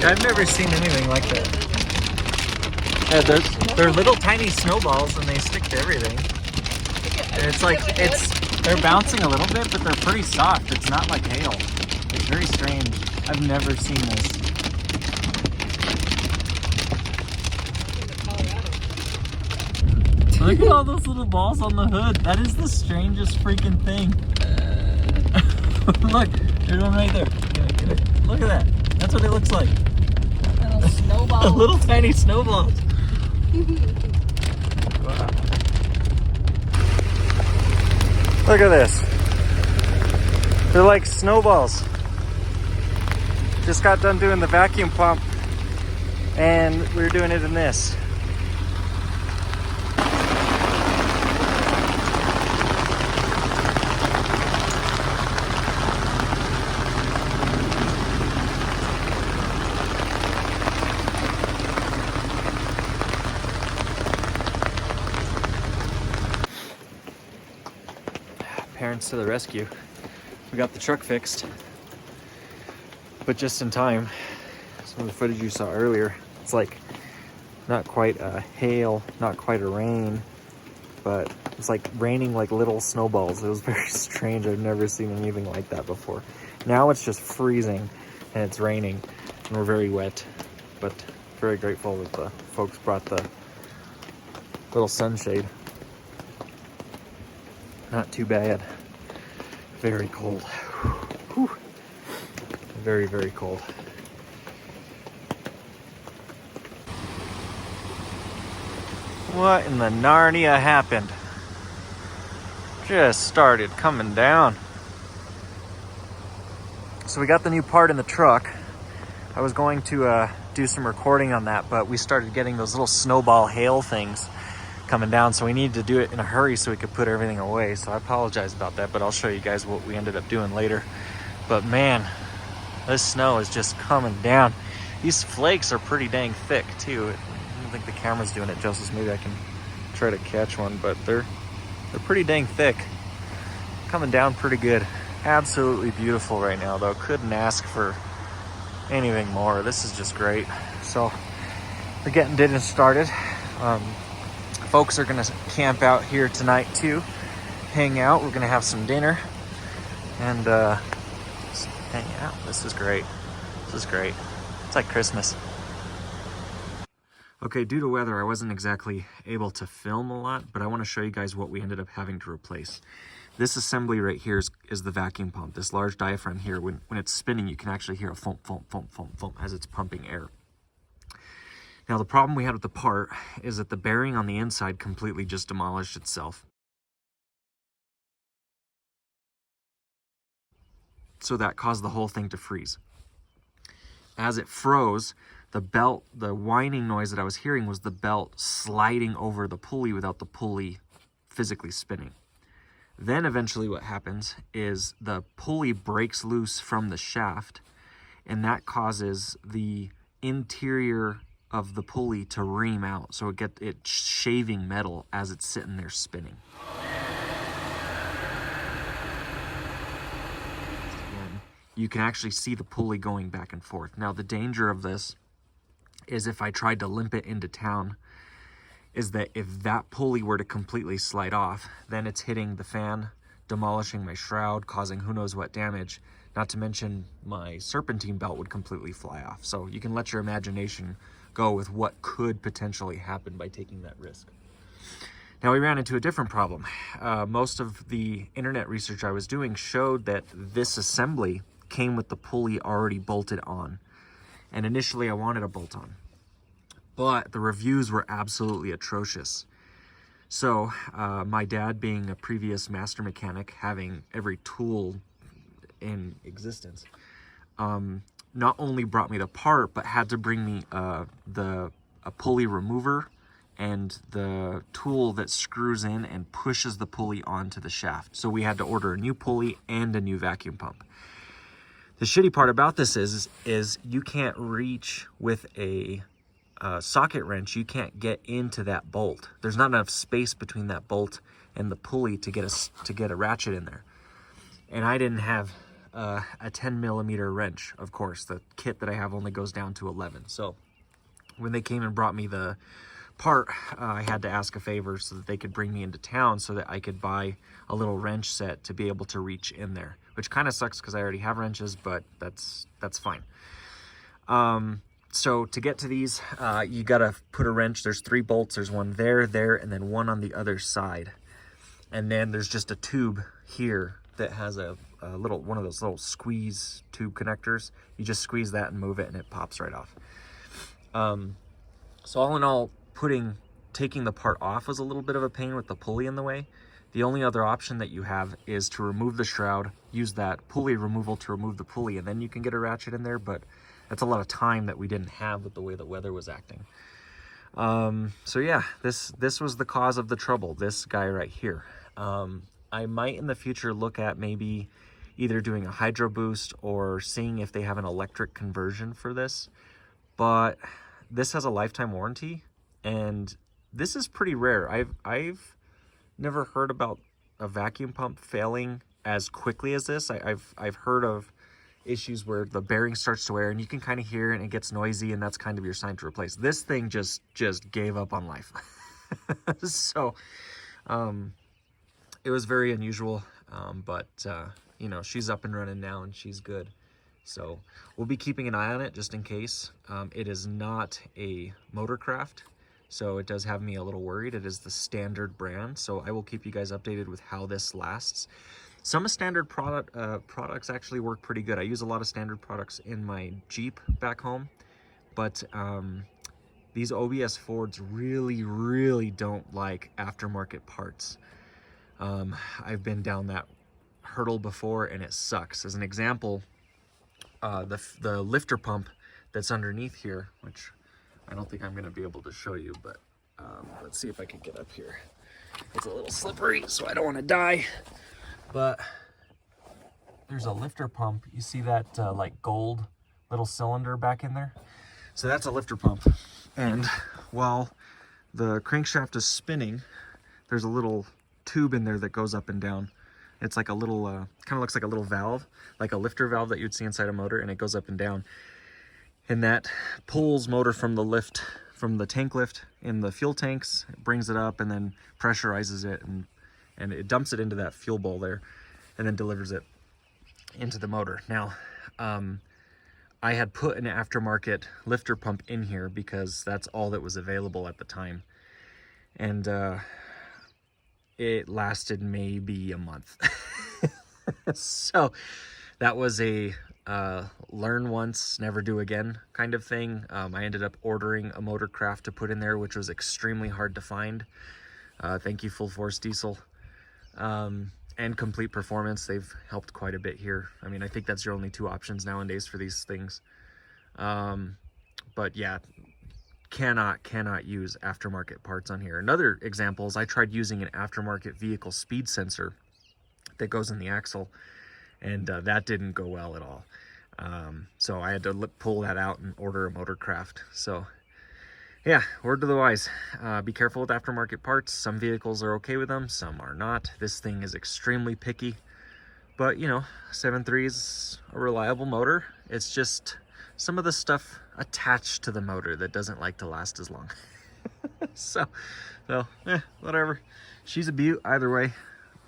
I've never seen anything like that. Yeah, they're little tiny snowballs and they stick to everything. And it's like, they're bouncing a little bit, but they're pretty soft. It's not like hail. It's very strange. I've never seen this. Look at all those little balls on the hood. That is the strangest freaking thing. Look, there's one right there. Get it. Look at that. That's what it looks like. Little snowballs. Little tiny snowballs. Wow. Look at this. They're like snowballs. Just got done doing the vacuum pump and we were doing it in this. Parents to the rescue. We got the truck fixed, but just in time. Some of the footage you saw earlier, it's like not quite a hail, not quite a rain, but it's like raining like little snowballs. It was very strange. I've never seen anything like that before. Now it's just freezing and it's raining and we're very wet, but very grateful that the folks brought the little sunshade. Not too bad. Very cold. Whew. Very, very cold. What in the Narnia happened? Just started coming down. So we got the new part in the truck. I was going to do some recording on that, but we started getting those little snowball hail things coming down, so we needed to do it in a hurry so we could put everything away. So I apologize about that, but I'll show you guys what we ended up doing later. But man, this snow is just coming down. These flakes are pretty dang thick too. I don't think the camera's doing it justice. Maybe I can try to catch one, but they're pretty dang thick. Coming down pretty good. Absolutely beautiful right now though. Couldn't ask for anything more. This is just great. So we're getting dinner started. Folks are gonna camp out here tonight too, hang out. We're gonna have some dinner and just hang out. This is great. This is great. It's like Christmas. Okay, due to weather, I wasn't exactly able to film a lot, but I want to show you guys what we ended up having to replace. This assembly right here is the vacuum pump. This large diaphragm here, when it's spinning, you can actually hear a foam, foam, foam, foam, foam as it's pumping air. Now, the problem we had with the part is that the bearing on the inside completely just demolished itself. So that caused the whole thing to freeze. As it froze, the belt, the whining noise that I was hearing was the belt sliding over the pulley without the pulley physically spinning. Then eventually what happens is the pulley breaks loose from the shaft, and that causes the interior of the pulley to ream out, so it's shaving metal as it's sitting there spinning. And you can actually see the pulley going back and forth. Now the danger of this is if I tried to limp it into town, is that if that pulley were to completely slide off, then it's hitting the fan, demolishing my shroud, causing who knows what damage. Not to mention my serpentine belt would completely fly off. So you can let your imagination go with what could potentially happen by taking that risk. Now we ran into a different problem. Most of the internet research I was doing showed that this assembly came with the pulley already bolted on. And initially I wanted a bolt on, but the reviews were absolutely atrocious. So my dad, being a previous master mechanic, having every tool in existence, not only brought me the part, but had to bring me a pulley remover and the tool that screws in and pushes the pulley onto the shaft. So we had to order a new pulley and a new vacuum pump. The shitty part about this is you can't reach with a socket wrench. You can't get into that bolt. There's not enough space between that bolt and the pulley to get a ratchet in there. And I didn't have a 10 millimeter wrench. Of course, the kit that I have only goes down to 11. So when they came and brought me the part, I had to ask a favor so that they could bring me into town so that I could buy a little wrench set to be able to reach in there, which kind of sucks because I already have wrenches, but that's fine. So to get to these, you gotta put a wrench. There's 3 bolts. There's one there, and then one on the other side. And then there's just a tube here that has a little, one of those little squeeze tube connectors. You just squeeze that and move it and it pops right off. So all in all, taking the part off was a little bit of a pain with the pulley in the way. The only other option that you have is to remove the shroud, use that pulley removal to remove the pulley, and then you can get a ratchet in there, but that's a lot of time that we didn't have with the way the weather was acting. So yeah, this was the cause of the trouble, this guy right here. I might in the future look at maybe either doing a hydro boost or seeing if they have an electric conversion for this, but this has a lifetime warranty, and this is pretty rare. I've never heard about a vacuum pump failing as quickly as this. I've heard of issues where the bearing starts to wear and you can kind of hear it and it gets noisy, and that's kind of your sign to replace. This thing just gave up on life. So it was very unusual, but you know, she's up and running now and she's good. So we'll be keeping an eye on it just in case. It is not a Motorcraft, so it does have me a little worried. It is the standard brand, so I will keep you guys updated with how this lasts. Some standard products actually work pretty good. I use a lot of standard products in my Jeep back home, but these OBS Fords really don't like aftermarket parts. I've been down that hurdle before and it sucks. As an example, the lifter pump that's underneath here, which I don't think I'm going to be able to show you, but let's see if I can get up here. It's a little slippery, so I don't want to die. But there's a lifter pump. You see that like gold little cylinder back in there? So that's a lifter pump. And while the crankshaft is spinning, there's a little tube in there that goes up and down. It's like a little, kind of looks like a little valve, like a lifter valve that you'd see inside a motor, and it goes up and down. And that pulls motor from the lift, from the tank lift in the fuel tanks, it brings it up and then pressurizes it, and it dumps it into that fuel bowl there and then delivers it into the motor. Now, I had put an aftermarket lifter pump in here because that's all that was available at the time. And it lasted maybe a month. So that was a learn once, never do again kind of thing. I ended up ordering a Motorcraft to put in there, which was extremely hard to find. Thank you, Full Force Diesel. And Complete Performance, they've helped quite a bit here. I mean, I think that's your only 2 options nowadays for these things. But yeah, cannot use aftermarket parts on here. Another example is I tried using an aftermarket vehicle speed sensor that goes in the axle, and that didn't go well at all. So I had to pull that out and order a Motorcraft. So yeah, word to the wise, be careful with aftermarket parts. Some vehicles are okay with them, some are not. This thing is extremely picky, but you know, 7.3 is a reliable motor. It's just some of the stuff attached to the motor that doesn't like to last as long. so whatever. She's a beaut either way,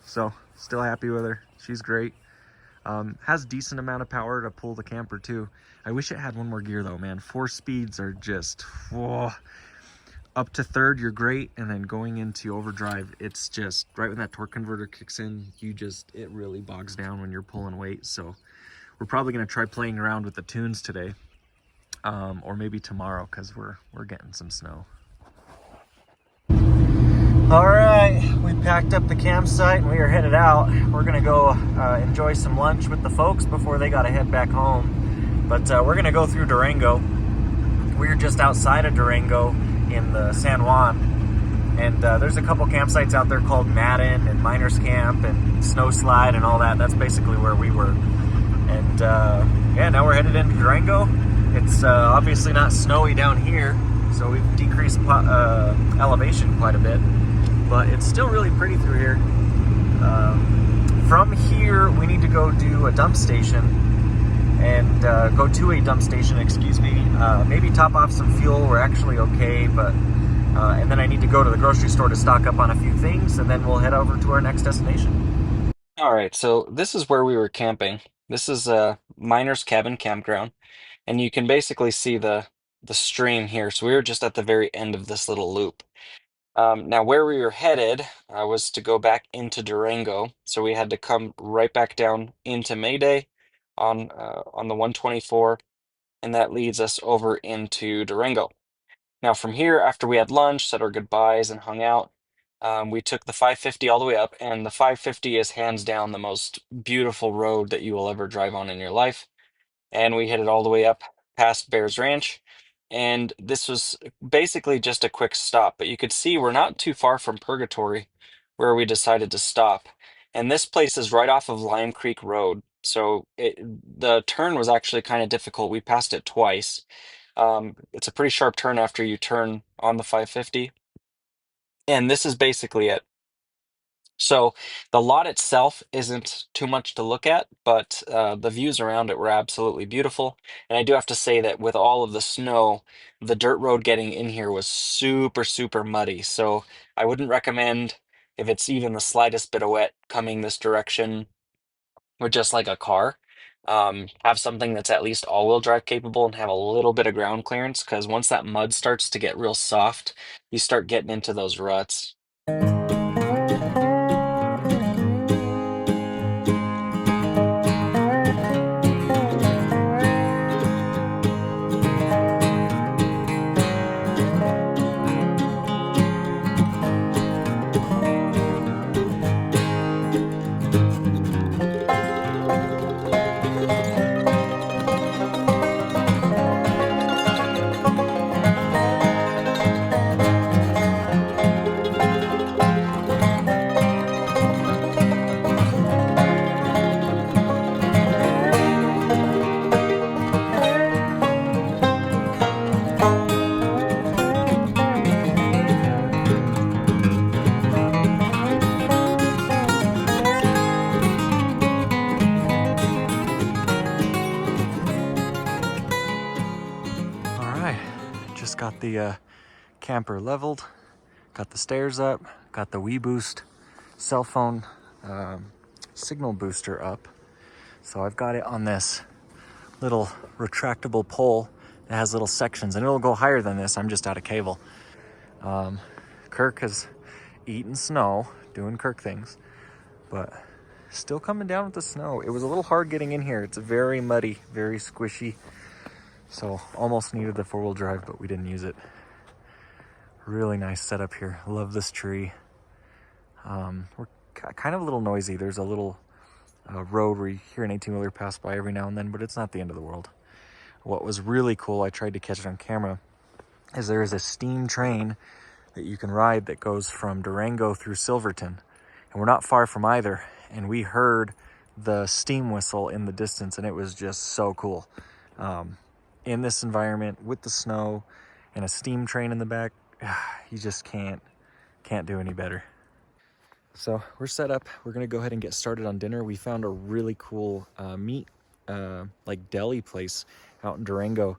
so still happy with her. She's great. Has decent amount of power to pull the camper too. I wish it had one more gear though, man. 4 speeds are just, whoa. Up to 3rd, you're great, and then going into overdrive, it's just, right when that torque converter kicks in, it really bogs down when you're pulling weight. So we're probably gonna try playing around with the tunes today, or maybe tomorrow, because we're getting some snow. All right, we packed up the campsite and we are headed out. We're gonna go enjoy some lunch with the folks before they gotta head back home. But we're gonna go through Durango. We're just outside of Durango in the San Juan. And there's a couple campsites out there called Madden and Miners Camp and Snow Slide and all that. That's basically where we were. And yeah, now we're headed into Durango. It's obviously not snowy down here, so we've decreased elevation quite a bit. But it's still really pretty through here. From here, here, we need to go do a dump station and go to a dump station, excuse me. Maybe top off some fuel. We're actually okay, but and then I need to go to the grocery store to stock up on a few things, and then we'll head over to our next destination. All right, so this is where we were camping. This is a miner's cabin campground, and you can basically see the stream here. So we were just at the very end of this little loop. Now, where we were headed was to go back into Durango, so we had to come right back down into Mayday on the 124, and that leads us over into Durango. Now, from here, after we had lunch, said our goodbyes, and hung out, we took the 550 all the way up, and the 550 is hands down the most beautiful road that you will ever drive on in your life. And we hit it all the way up past Bears Ranch. And this was basically just a quick stop, but you could see we're not too far from Purgatory where we decided to stop. And this place is right off of Lime Creek Road. So the turn was actually kind of difficult. We passed it twice. It's a pretty sharp turn after you turn on the 550. And this is basically it. So the lot itself isn't too much to look at, but the views around it were absolutely beautiful. And I do have to say that with all of the snow, the dirt road getting in here was super, super muddy. So I wouldn't recommend, if it's even the slightest bit of wet coming this direction with just like a car. Have something that's at least all-wheel drive capable and have a little bit of ground clearance, because once that mud starts to get real soft, you start getting into those ruts. Just got the camper leveled, got the stairs up, got the WeBoost cell phone signal booster up. So I've got it on this little retractable pole that has little sections, and it'll go higher than this. I'm just out of cable. Kirk has eaten snow, doing Kirk things, but still coming down with the snow. It was a little hard getting in here. It's very muddy, very squishy. So almost needed the 4-wheel drive, but we didn't use it. Really nice setup here. Love this tree. We're kind of a little noisy. There's a little road where you hear an 18-wheeler pass by every now and then, but it's not the end of the world. What was really cool, I tried to catch it on camera, is there is a steam train that you can ride that goes from Durango through Silverton. And we're not far from either. And we heard the steam whistle in the distance, and it was just so cool. In this environment with the snow and a steam train in the back, you just can't do any better. So we're set up. We're gonna go ahead and get started on dinner. We found a really cool meat like deli place out in Durango,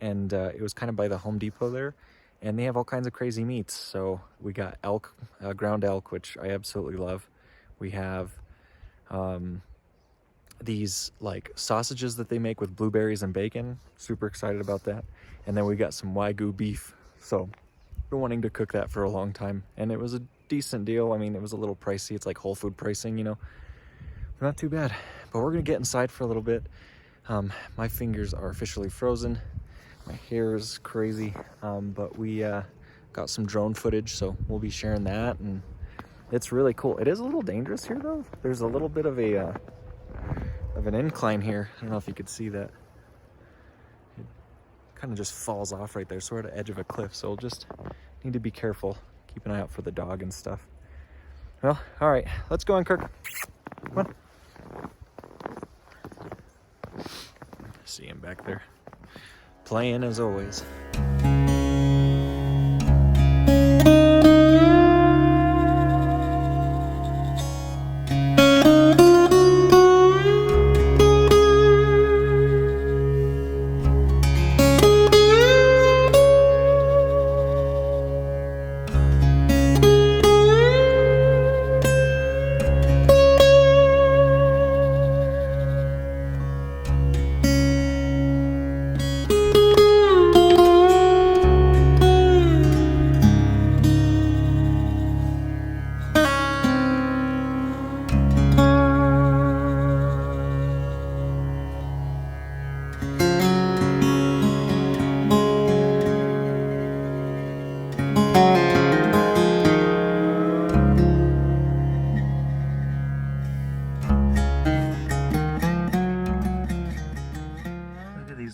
and it was kind of by the Home Depot there, and they have all kinds of crazy meats. So we got elk, ground elk, which I absolutely love. We have these like sausages that they make with blueberries and bacon. Super excited about that. And then we got some Wagyu beef. So been wanting to cook that for a long time, and it was a decent deal. I mean, it was a little pricey. It's like Whole Food pricing, you know. Not too bad. But we're gonna get inside for a little bit. My fingers are officially frozen. My hair is crazy. But we got some drone footage, so we'll be sharing that, and it's really cool. It is a little dangerous here though. There's a little bit of an incline here. I don't know if you could see that. It kind of just falls off right there. So we're at the edge of a cliff, so we'll just need to be careful. Keep an eye out for the dog and stuff. Well, all right, let's go on, Kirk. Come on. See him back there, playing as always.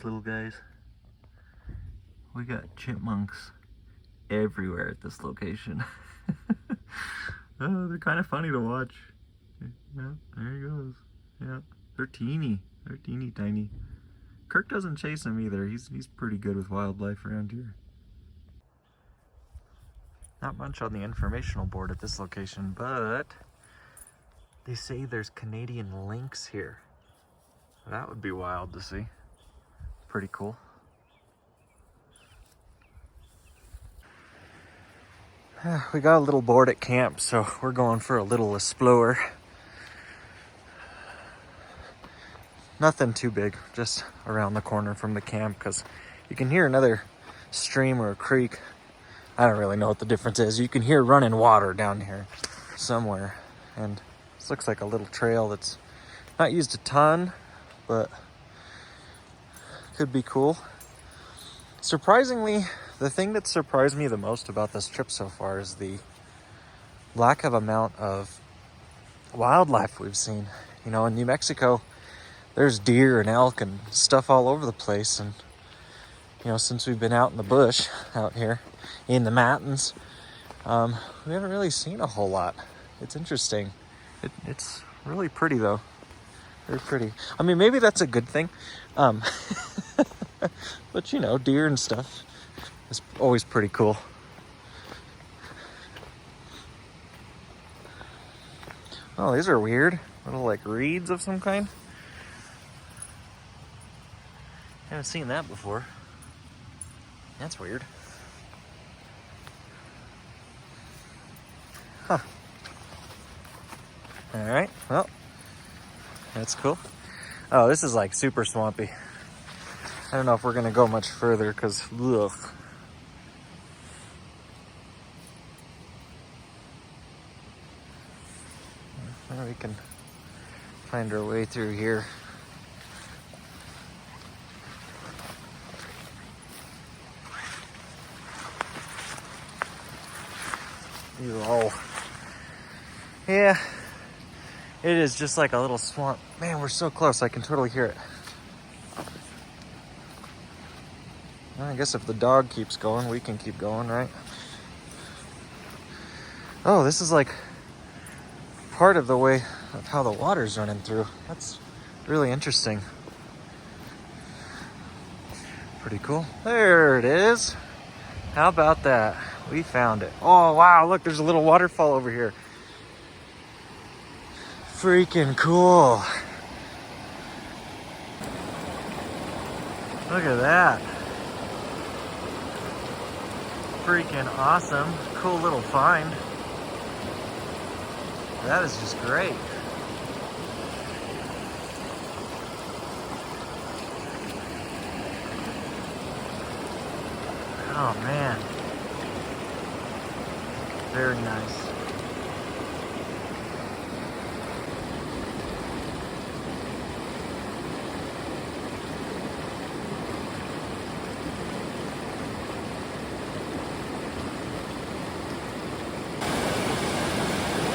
these little guys. We got chipmunks everywhere at this location. Oh, they're kind of funny to watch. Yeah, there he goes. Yeah, they're teeny. They're teeny tiny. Kirk doesn't chase them either. He's pretty good with wildlife around here. Not much on the informational board at this location, but they say there's Canadian lynx here. That would be wild to see. Pretty cool. We got a little bored at camp, so we're going for a little explorer. Nothing too big, just around the corner from the camp, because you can hear another stream or a creek. I don't really know what the difference is. You can hear running water down here somewhere. And this looks like a little trail that's not used a ton, but could be cool. Surprisingly, the thing that surprised me the most about this trip so far is the lack of amount of wildlife we've seen. You know, in New Mexico, there's deer and elk and stuff all over the place. And, you know, since we've been out in the bush out here in the mountains, we haven't really seen a whole lot. It's interesting. It's really pretty though. Very pretty. I mean, maybe that's a good thing. But you know, deer and stuff is always pretty cool. Oh, these are weird. Little like reeds of some kind. Haven't seen that before. That's weird. Huh. All right, well, that's cool. Oh, this is like super swampy. I don't know if we're gonna go much further because, ugh. Well, we can find our way through here. Oh, yeah, it is just like a little swamp. Man, we're so close, I can totally hear it. Well, I guess if the dog keeps going, we can keep going, right? Oh, this is like part of the way of how the water's running through. That's really interesting. Pretty cool. There it is. How about that? We found it. Oh, wow, look, there's a little waterfall over here. Freaking cool. Look at that. Freaking awesome. Cool little find. That is just great. Oh, man. Very nice.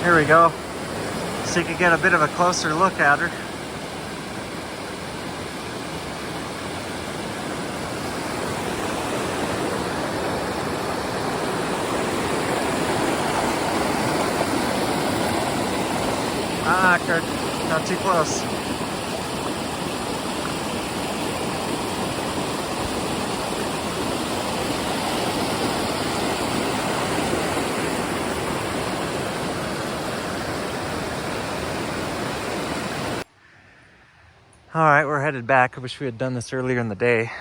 Here we go. So you can get a bit of a closer look at her. Kurt, not too close. All right, we're headed back. I wish we had done this earlier in the day.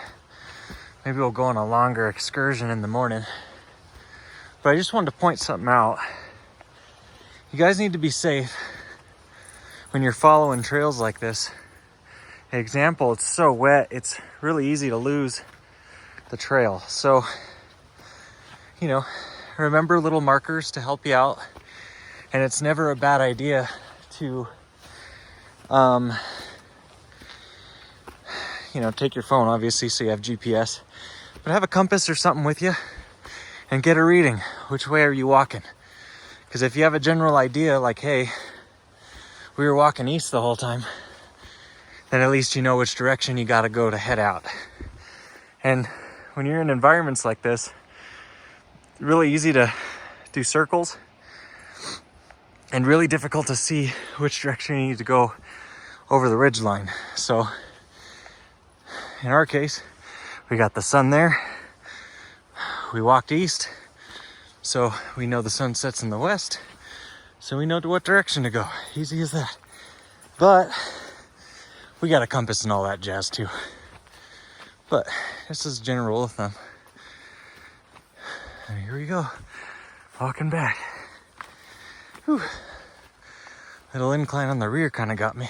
Maybe we'll go on a longer excursion in the morning. But I just wanted to point something out. You guys need to be safe when you're following trails like this. Example, it's so wet, it's really easy to lose the trail. So, you know, remember little markers to help you out. And it's never a bad idea to, you know, take your phone, obviously, so you have GPS. But have a compass or something with you and get a reading. Which way are you walking? Because if you have a general idea, like, hey, we were walking east the whole time, then at least you know which direction you got to go to head out. And when you're in environments like this, it's really easy to do circles and really difficult to see which direction you need to go over the ridge line. So in our case, we got the sun there. We walked east, so we know the sun sets in the west, so we know what direction to go. Easy as that. But we got a compass and all that jazz too. But this is a general rule of thumb. And here we go, walking back. Whew. Little incline on the rear kind of got me.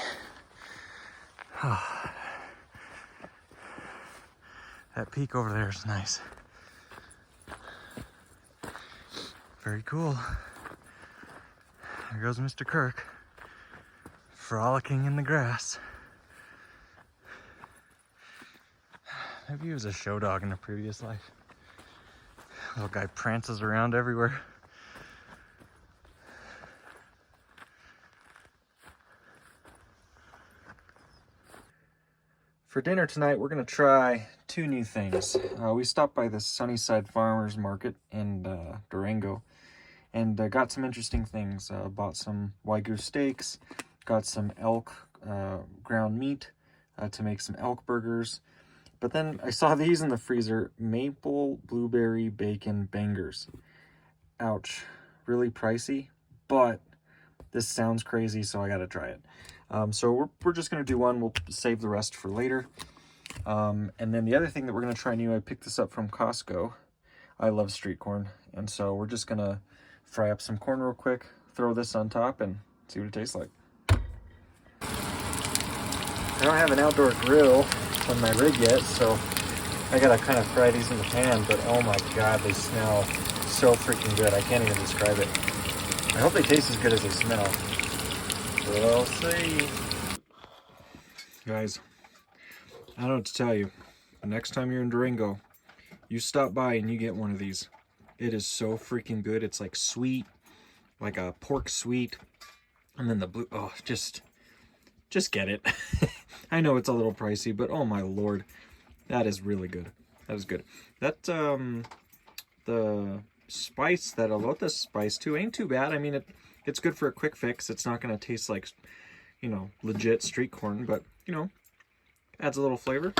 Oh. That peak over there is nice. Very cool. There goes Mr. Kirk, frolicking in the grass. Maybe he was a show dog in a previous life. Little guy prances around everywhere. For dinner tonight, we're gonna try 2 new things. We stopped by the Sunnyside Farmers Market in Durango and got some interesting things. Bought some Wagyu steaks, got some elk ground meat to make some elk burgers. But then I saw these in the freezer, maple blueberry bacon bangers. Ouch, really pricey, but this sounds crazy, so I gotta try it. So we're just gonna do one, we'll save the rest for later. And then the other thing that we're gonna try new, I picked this up from Costco. I love street corn, and so we're just gonna fry up some corn real quick, throw this on top, and see what it tastes like. I don't have an outdoor grill on my rig yet, so I gotta kind of fry these in the pan, but oh my god, they smell so freaking good. I can't even describe it. I hope they taste as good as they smell. We'll see. Guys, I don't know what to tell you. The next time you're in Durango, you stop by and you get one of these. It is so freaking good. It's like sweet, like a pork sweet. And then the blue, oh, just get it. I know it's a little pricey, but oh my lord, that is really good. That is good. That, the spice, that Alota spice too, ain't too bad. I mean, it's good for a quick fix. It's not going to taste like, you know, legit street corn, but, you know, adds a little flavor.